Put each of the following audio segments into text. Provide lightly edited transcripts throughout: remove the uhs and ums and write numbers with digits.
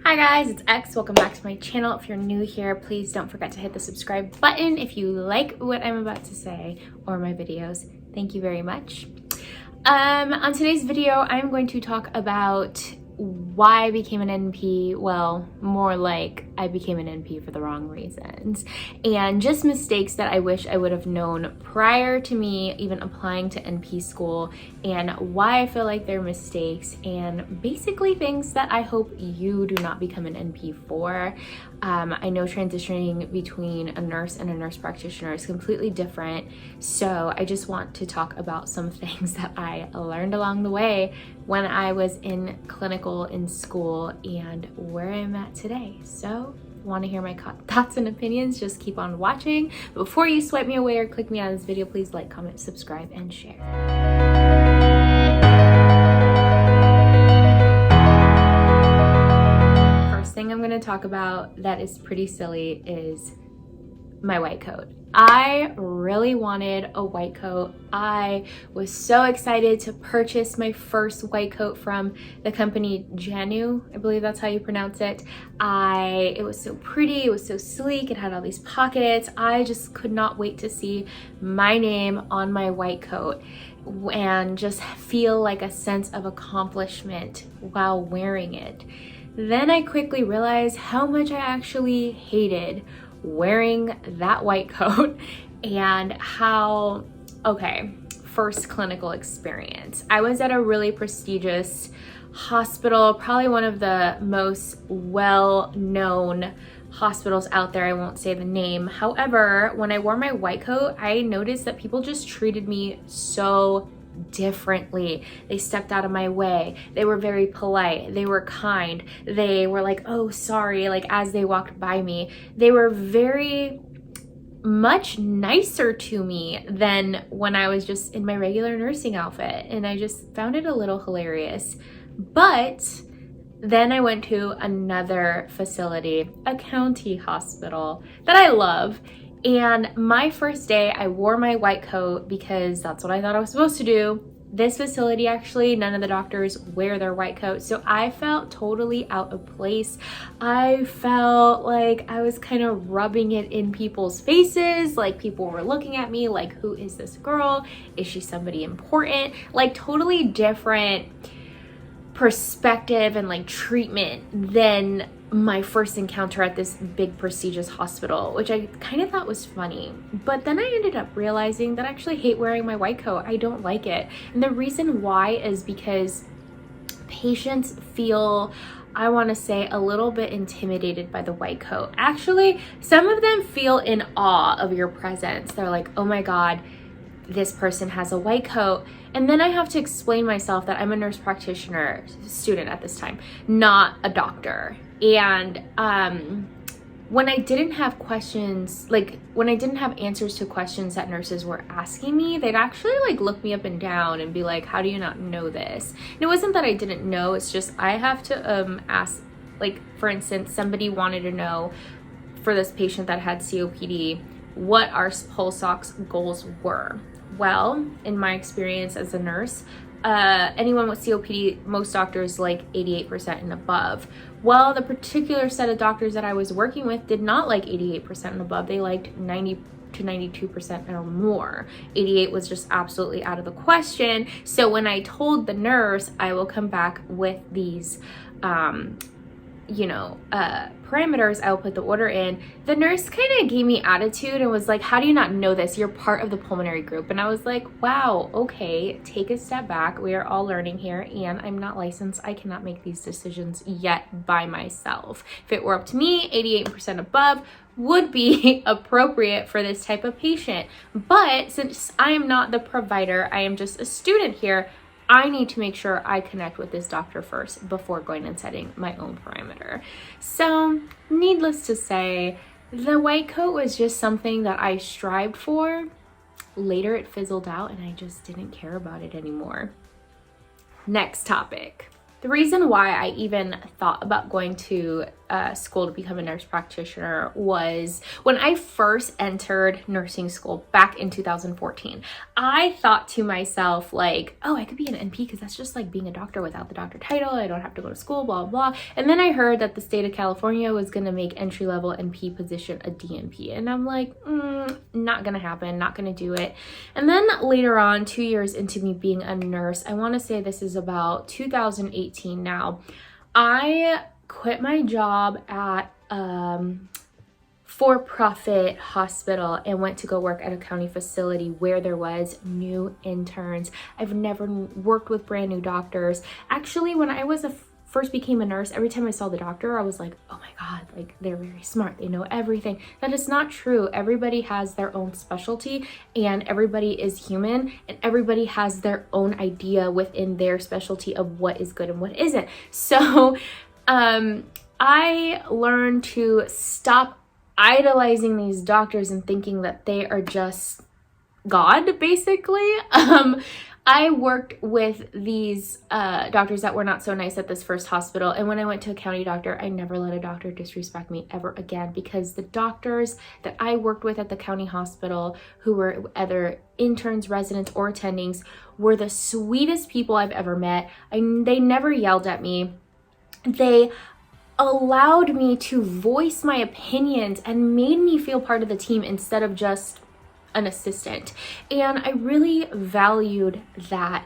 Hi guys, it's X. Welcome back to my channel. If you're new here, please don't forget to hit the subscribe button if you like what I'm about to say or my videos. Thank you very much. On today's video, I'm going to talk about why I became an NP. Well, more like I became an NP for the wrong reasons, and just mistakes that I wish I would have known prior to me even applying to NP school, and why I feel like they're mistakes, and basically things that I hope you do not become an NP for. I know transitioning between a nurse and a nurse practitioner is completely different, so I just want to talk about some things that I learned along the way when I was in clinical in school and where I'm at today. So want to hear my thoughts and opinions, just keep on watching. Before you swipe me away or click me out of this video, please like, comment, subscribe, and share. First thing I'm going to talk about that is pretty silly is my white coat. I really wanted a white coat. I was so excited to purchase my first white coat from the company Janu. I believe that's how you pronounce it. It was so pretty, it was so sleek, it had all these pockets. I just could not wait to see my name on my white coat and just feel like a sense of accomplishment while wearing it. Then I quickly realized how much I actually hated wearing that white coat and how, first clinical experience. I was at a really prestigious hospital, probably one of the most well-known hospitals out there. I won't say the name. However, when I wore my white coat, I noticed that people just treated me so differently. They stepped out of my way. They were very polite. They were kind. They were like, oh, sorry, like as they walked by me. They were very much nicer to me than when I was just in my regular nursing outfit. And I just found it a little hilarious. But then I went to another facility, a county hospital that I love. And my first day, I wore my white coat because that's what I thought I was supposed to do. This facility, actually, none of the doctors wear their white coat, so I felt totally out of place. I felt like I was kind of rubbing it in people's faces, like people were looking at me like, who is this girl? Is she somebody important? Like totally different perspective and like treatment than my first encounter at this big prestigious hospital, which I kind of thought was funny. But then I ended up realizing that I actually hate wearing my white coat. I don't like it. And the reason why is because patients feel, I want to say, a little bit intimidated by the white coat. Actually, some of them feel in awe of your presence. They're like, oh my God, this person has a white coat. And then I have to explain myself that I'm a nurse practitioner student at this time, not a doctor. And when I didn't have questions, like when I didn't have answers to questions that nurses were asking me, they'd actually like look me up and down and be like, how do you not know this? And it wasn't that I didn't know, it's just I have to ask, like for instance, somebody wanted to know for this patient that had COPD, what our pulse ox goals were. Well, in my experience as a nurse, anyone with COPD, most doctors like 88% and above. Well, the particular set of doctors that I was working with did not like 88% and above. They liked 90 to 92% or more. 88 was just absolutely out of the question. So when I told the nurse I will come back with these parameters, I'll put the order in, the nurse kind of gave me attitude and was like, how do you not know this? You're part of the pulmonary group. And I was like, wow, okay, take a step back. We are all learning here and I'm not licensed. I cannot make these decisions yet by myself. If it were up to me, 88% above would be appropriate for this type of patient. But since I am not the provider, I am just a student here, I need to make sure I connect with this doctor first before going and setting my own parameter. So needless to say, the white coat was just something that I strived for. Later it fizzled out and I just didn't care about it anymore. Next topic. The reason why I even thought about going to school to become a nurse practitioner was when I first entered nursing school back in 2014. I thought to myself, like, oh, I could be an NP because that's just like being a doctor without the doctor title. I don't have to go to school, blah, blah. And then I heard that the state of California was going to make entry-level NP position a DNP. And I'm like, not going to happen, not going to do it. And then later on, 2 years into me being a nurse, I want to say this is about 2018 now, I quit my job at for-profit hospital and went to go work at a county facility where there was new interns. I've never worked with brand new doctors. Actually, when I was first became a nurse, every time I saw the doctor, I was like, oh my God, like they're very smart. They know everything. That is not true. Everybody has their own specialty and everybody is human and everybody has their own idea within their specialty of what is good and what isn't. So I learned to stop idolizing these doctors and thinking that they are just God, basically. I worked with these doctors that were not so nice at this first hospital. And when I went to a county doctor, I never let a doctor disrespect me ever again, because the doctors that I worked with at the county hospital, who were either interns, residents, or attendings, were the sweetest people I've ever met. They never yelled at me. They allowed me to voice my opinions and made me feel part of the team instead of just an assistant. And I really valued that.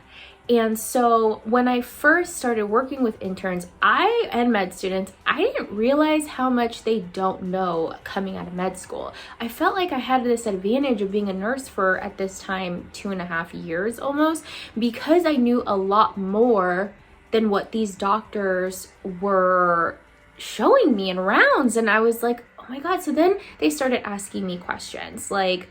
And so when I first started working with interns and med students, I didn't realize how much they don't know coming out of med school. I felt like I had this advantage of being a nurse for, at this time, 2.5 years almost, because I knew a lot more than what these doctors were showing me in rounds. And I was like, oh my God. So then they started asking me questions like,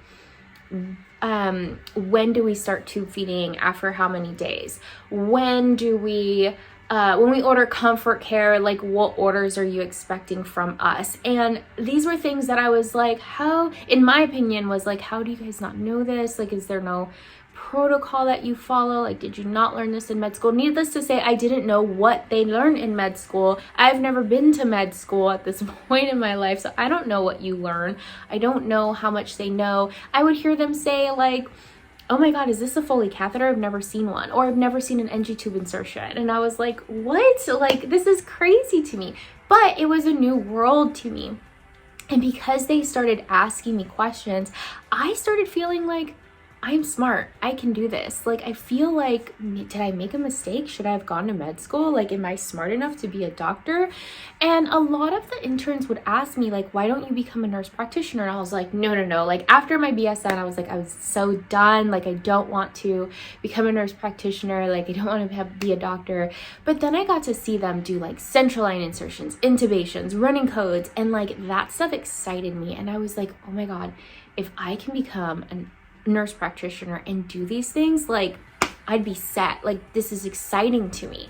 when do we start tube feeding? After how many days? When we order comfort care, like what orders are you expecting from us? And these were things that I was like, how, in my opinion, was like, how do you guys not know this? Like, is there no protocol that you follow? Like, did you not learn this in med school? Needless to say, I didn't know what they learn in med school. I've never been to med school at this point in my life, so I don't know what you learn. I don't know how much they know. I would hear them say like, oh my God, is this a Foley catheter? I've never seen one. Or I've never seen an NG tube insertion. And I was like, what? Like, this is crazy to me. But it was a new world to me. And because they started asking me questions, I started feeling like, I'm smart. I can do this. Like, I feel like, did I make a mistake? Should I have gone to med school? Like, am I smart enough to be a doctor? And a lot of the interns would ask me, like, why don't you become a nurse practitioner? And I was like, no. Like, after my BSN, I was like, I was so done. Like, I don't want to become a nurse practitioner. Like, I don't want to be a doctor. But then I got to see them do, like, central line insertions, intubations, running codes. And, like, that stuff excited me. And I was like, oh my God, if I can become an nurse practitioner and do these things, like, I'd be set. Like, this is exciting to me.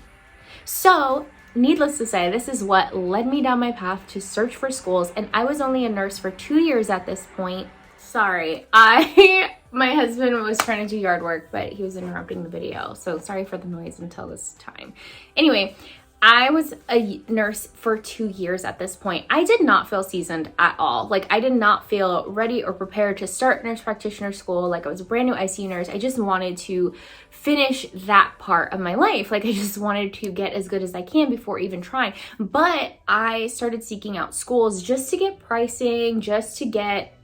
So needless to say, this is what led me down my path to search for schools. And I was only a nurse for 2 years at this point. Sorry, my husband was trying to do yard work, but he was interrupting the video, so sorry for the noise until this time. Anyway, I was a nurse for 2 years at this point. I did not feel seasoned at all. Like, I did not feel ready or prepared to start nurse practitioner school. Like, I was a brand new ICU nurse. I just wanted to finish that part of my life. Like, I just wanted to get as good as I can before even trying. But I started seeking out schools just to get pricing, just to get,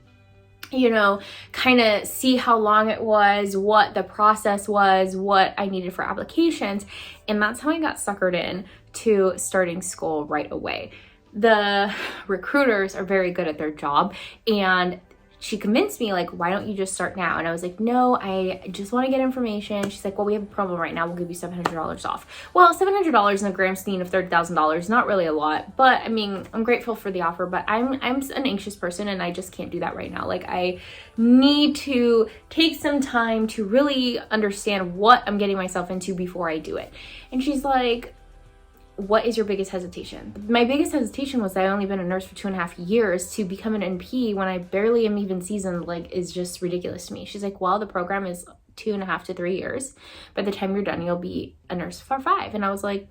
you know, kind of see how long it was, what the process was, what I needed for applications. And that's how I got suckered in to starting school right away. The recruiters are very good at their job, and she convinced me, like, why don't you just start now? And I was like, no, I just want to get information. She's like, well, we have a promo right now. We'll give you $700 off. Well, $700 in the grand scheme of $30,000, not really a lot, but I mean, I'm grateful for the offer, but I'm an anxious person and I just can't do that right now. Like, I need to take some time to really understand what I'm getting myself into before I do it. And she's like, what is your biggest hesitation? My biggest hesitation was that I've only been a nurse for 2.5 years. To become an NP when I barely am even seasoned, like, is just ridiculous to me. She's like, well, the program is 2.5 to 3 years. By the time you're done, you'll be a nurse for 5. And I was like,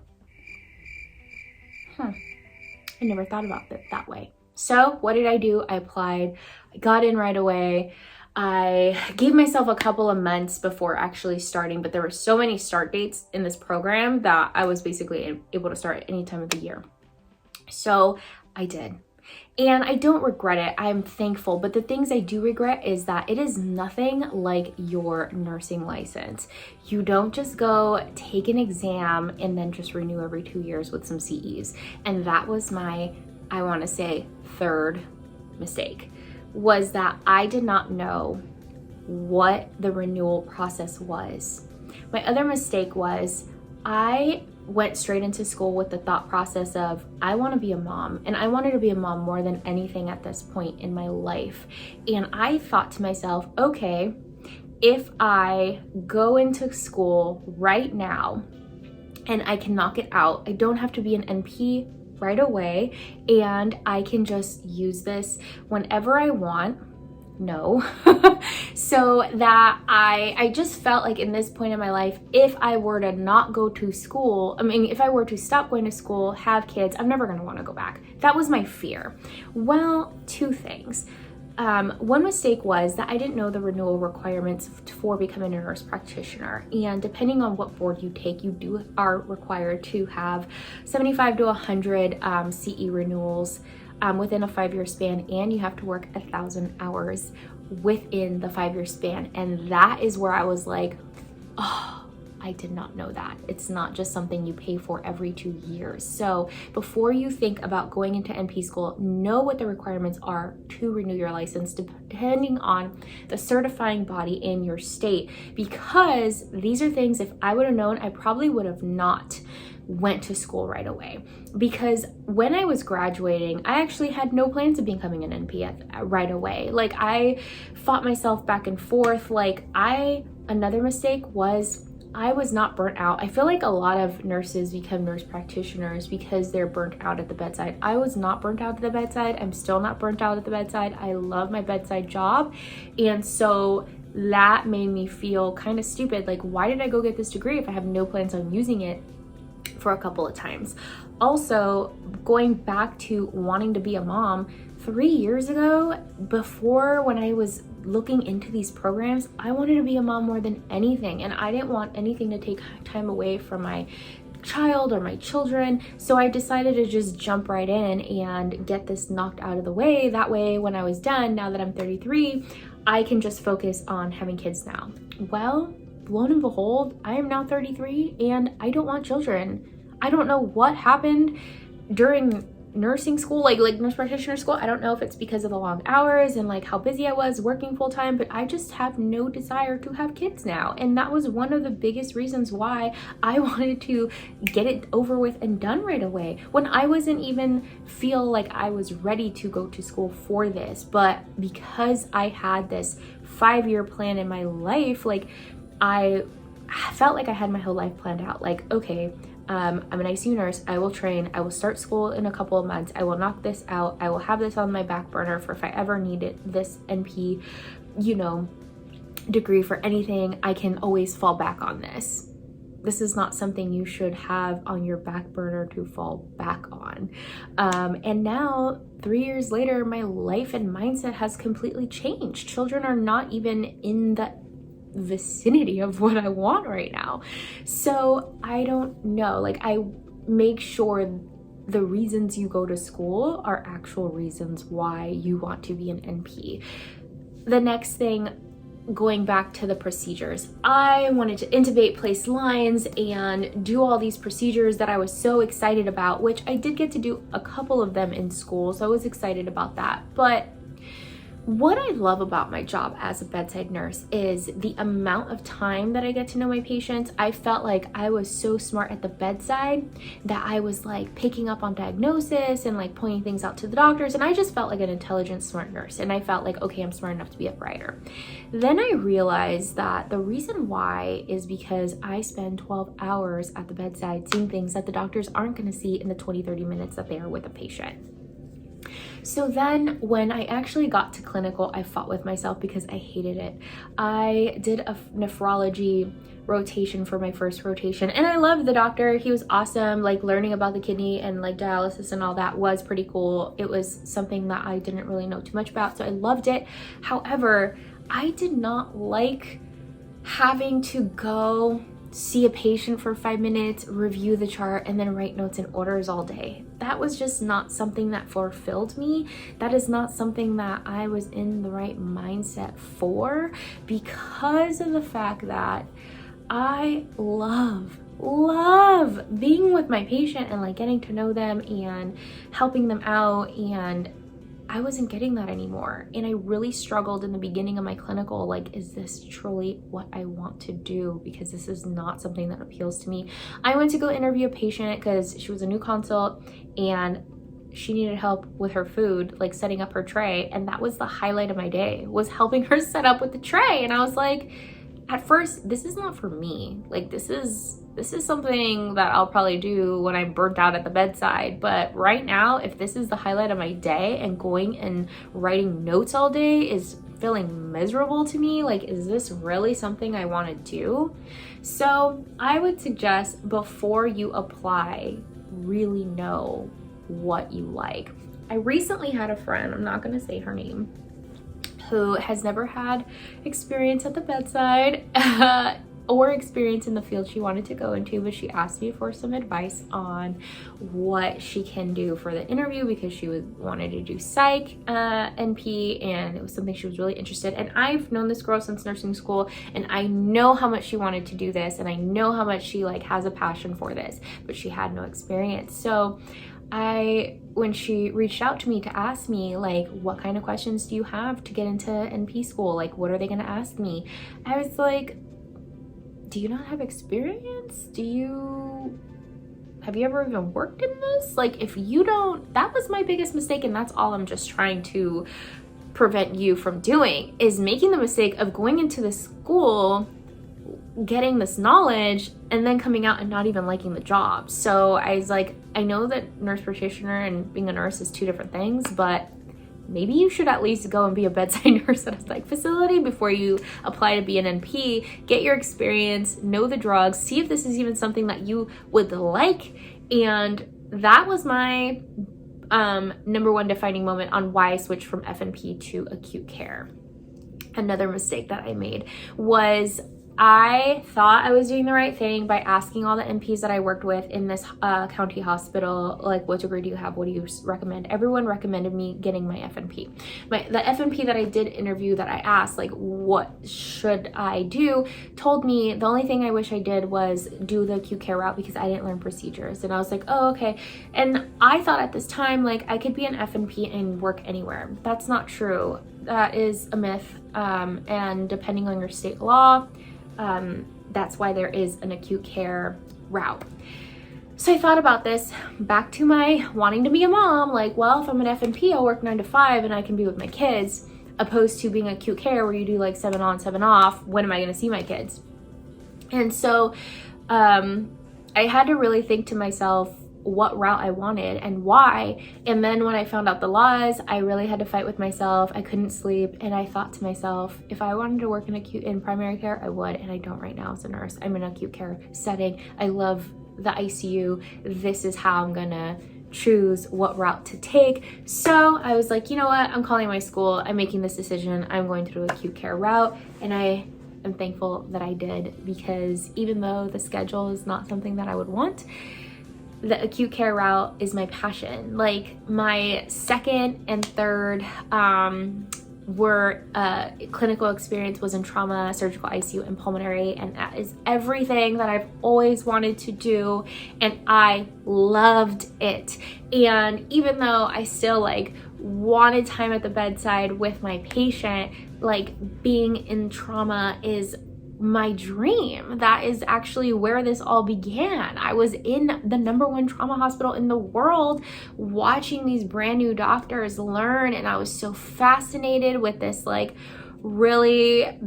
I never thought about it that way. So what did I do? I applied, I got in right away. I gave myself a couple of months before actually starting, but there were so many start dates in this program that I was basically able to start at any time of the year. So I did. And I don't regret it. I'm thankful. But the things I do regret is that it is nothing like your nursing license. You don't just go take an exam and then just renew every 2 years with some CEs. And that was my, I want to say, third mistake, was that I did not know what the renewal process was. My other mistake was I went straight into school with the thought process of, I want to be a mom, and I wanted to be a mom more than anything at this point in my life. And I thought to myself, okay, if I go into school right now and I can knock it out, I don't have to be an NP right away, and I can just use this whenever I want. No. So that I just felt like in this point in my life, if I were to not go to school, if I were to stop going to school, have kids, I'm never going to want to go back. That was my fear. Well, two things. One mistake was that I didn't know the renewal requirements for becoming a nurse practitioner. And depending on what board you take, you are required to have 75 to 100 CE renewals within a 5-year span, and you have to work 1,000 hours within the 5-year span. And that is where I was like, oh, I did not know that. It's not just something you pay for every 2 years. So before you think about going into NP school, know what the requirements are to renew your license depending on the certifying body in your state, because these are things, if I would have known, I probably would have not went to school right away. Because when I was graduating, I actually had no plans of becoming an NP right away. Like, I fought myself back and forth. Another mistake was I was not burnt out. I feel like a lot of nurses become nurse practitioners because they're burnt out at the bedside. I was not burnt out at the bedside. I'm still not burnt out at the bedside. I love my bedside job. And so that made me feel kind of stupid. Like, why did I go get this degree if I have no plans on using it for a couple of times? Also, going back to wanting to be a mom, 3 years ago, before, when I was looking into these programs, I wanted to be a mom more than anything, and I didn't want anything to take time away from my child or my children. So I decided to just jump right in and get this knocked out of the way. That way, when I was done, now that I'm 33, I can just focus on having kids now. Well, lo and behold, I am now 33 and I don't want children. I don't know what happened during nursing school, like nurse practitioner school. I don't know if it's because of the long hours and like how busy I was working full time, but I just have no desire to have kids now. And that was one of the biggest reasons why I wanted to get it over with and done right away, when I wasn't even feel like I was ready to go to school for this. But because I had this 5-year plan in my life, like, I felt like I had my whole life planned out. Like, okay, I'm an ICU nurse. I will train. I will start school in a couple of months. I will knock this out. I will have this on my back burner for if I ever need it, this NP, degree for anything. I can always fall back on this. This is not something you should have on your back burner to fall back on. And now, 3 years later, my life and mindset has completely changed. Children are not even in the vicinity of what I want right now. So I don't know, like, I make sure the reasons you go to school are actual reasons why you want to be an NP. The next thing, going back to the procedures, I wanted to intubate, place lines, and do all these procedures that I was so excited about, which I did get to do a couple of them in school, so I was excited about that. But what I love about my job as a bedside nurse is the amount of time that I get to know my patients. I felt like I was so smart at the bedside that I was like picking up on diagnosis and like pointing things out to the doctors, and I just felt like an intelligent, smart nurse, and I felt like, okay, I'm smart enough to be a writer. Then I realized that the reason why is because I spend 12 hours at the bedside seeing things that the doctors aren't going to see in the 20-30 minutes that they are with a patient. So then when I actually got to clinical, I fought with myself because I hated it. I did a nephrology rotation for my first rotation, and I loved the doctor. He was awesome. Like, learning about the kidney and like dialysis and all that was pretty cool. It was something that I didn't really know too much about, so I loved it. However, I did not like having to go see a patient for 5 minutes, review the chart, and then write notes and orders all day. That was just not something that fulfilled me. That is not something that I was in the right mindset for, because of the fact that I love being with my patient and like getting to know them and helping them out, and I wasn't getting that anymore. And I really struggled in the beginning of my clinical, like, is this truly what I want to do? Because this is not something that appeals to me. I went to go interview a patient because she was a new consult and she needed help with her food, like setting up her tray. And that was the highlight of my day, was helping her set up with the tray. And I was like, at first, this is not for me. Like, this is something that I'll probably do when I'm burnt out at the bedside. But right now, if this is the highlight of my day and going and writing notes all day is feeling miserable to me, like, is this really something I want to do? So I would suggest, before you apply, really know what you like. I recently had a friend, I'm not going to say her name, who has never had experience at the bedside or experience in the field she wanted to go into, but she asked me for some advice on what she can do for the interview, because she wanted to do psych NP, and it was something she was really interested in. And I've known this girl since nursing school, and I know how much she wanted to do this, and I know how much she like has a passion for this, but she had no experience. So when she reached out to me to ask me, like, what kind of questions do you have to get into NP school? Like, what are they going to ask me? I was like, do you not have experience? Have you ever even worked in this? Like, if you don't, that was my biggest mistake. And that's all I'm just trying to prevent you from doing, is making the mistake of going into the school, getting this knowledge, and then coming out and not even liking the job. So I was like, I know that nurse practitioner and being a nurse is two different things, but maybe you should at least go and be a bedside nurse at a psych facility before you apply to be an NP. Get your experience, know the drugs, see if this is even something that you would like. And that was my number one defining moment on why I switched from FNP to acute care. Another mistake that I made was I thought I was doing the right thing by asking all the NPs that I worked with in this county hospital, like, what degree do you have? What do you recommend? Everyone recommended me getting my FNP. The FNP that I did interview, that I asked, like, what should I do, told me the only thing I wish I did was do the acute care route, because I didn't learn procedures. And I was like, oh, okay. And I thought at this time, like, I could be an FNP and work anywhere. That's not true. That is a myth. And depending on your state law, that's why there is an acute care route. So I thought about this, back to my wanting to be a mom, like, well, if I'm an FNP, I'll work 9 to 5 and I can be with my kids, opposed to being acute care where you do like 7 on, 7 off. When am I going to see my kids? And so I had to really think to myself what route I wanted and why. And then when I found out the laws, I really had to fight with myself. I couldn't sleep, and I thought to myself, if I wanted to work in primary care, I would, and I don't right now as a nurse. I'm in an acute care setting. I love the ICU. This is how I'm gonna choose what route to take. So I was like, you know what? I'm calling my school. I'm making this decision. I'm going to do acute care route, and I am thankful that I did, because even though the schedule is not something that I would want, the acute care route is my passion. Like, my second and third clinical experience was in trauma, surgical ICU, and pulmonary, and that is everything that I've always wanted to do, and I loved it. And even though I still like wanted time at the bedside with my patient, like, being in trauma is my dream. That is actually where this all began. I was in the #1 trauma hospital in the world, watching these brand new doctors learn, and I was so fascinated with this like really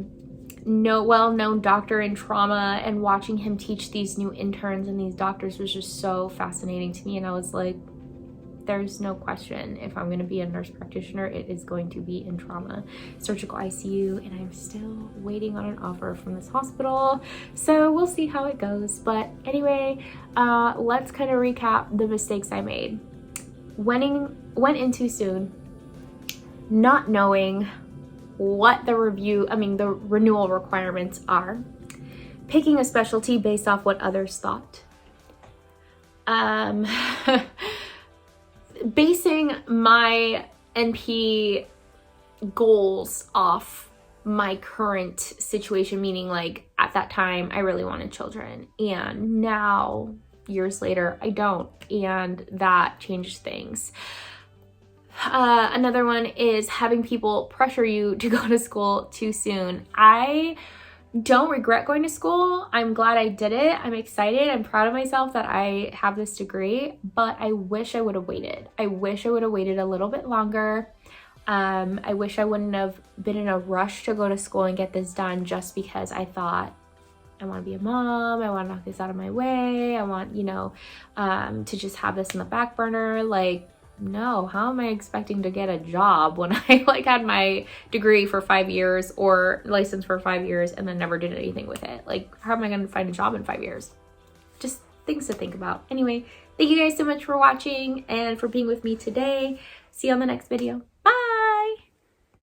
well-known doctor in trauma, and watching him teach these new interns and these doctors was just so fascinating to me. And I was like, there's no question. If I'm going to be a nurse practitioner, it is going to be in trauma, surgical ICU, and I'm still waiting on an offer from this hospital. So we'll see how it goes. But anyway, let's kind of recap the mistakes I made. Went in too soon, not knowing what the renewal requirements are, picking a specialty based off what others thought, basing my NP goals off my current situation, meaning like at that time I really wanted children, and now years later I don't, and that changed things. Another one is having people pressure you to go to school too soon. I don't regret going to school. I'm glad I did it. I'm excited. I'm proud of myself that I have this degree, but I wish I would have waited. I wish I would have waited a little bit longer. I wish I wouldn't have been in a rush to go to school and get this done just because I thought I want to be a mom. I want to knock this out of my way. I want, to just have this in the back burner. Like, no, how am I expecting to get a job when I had my degree for 5 years or license for 5 years and then never did anything with it? Like, how am I going to find a job in 5 years? Just things to think about. Anyway, thank you guys so much for watching and for being with me today. See you on the next video. Bye.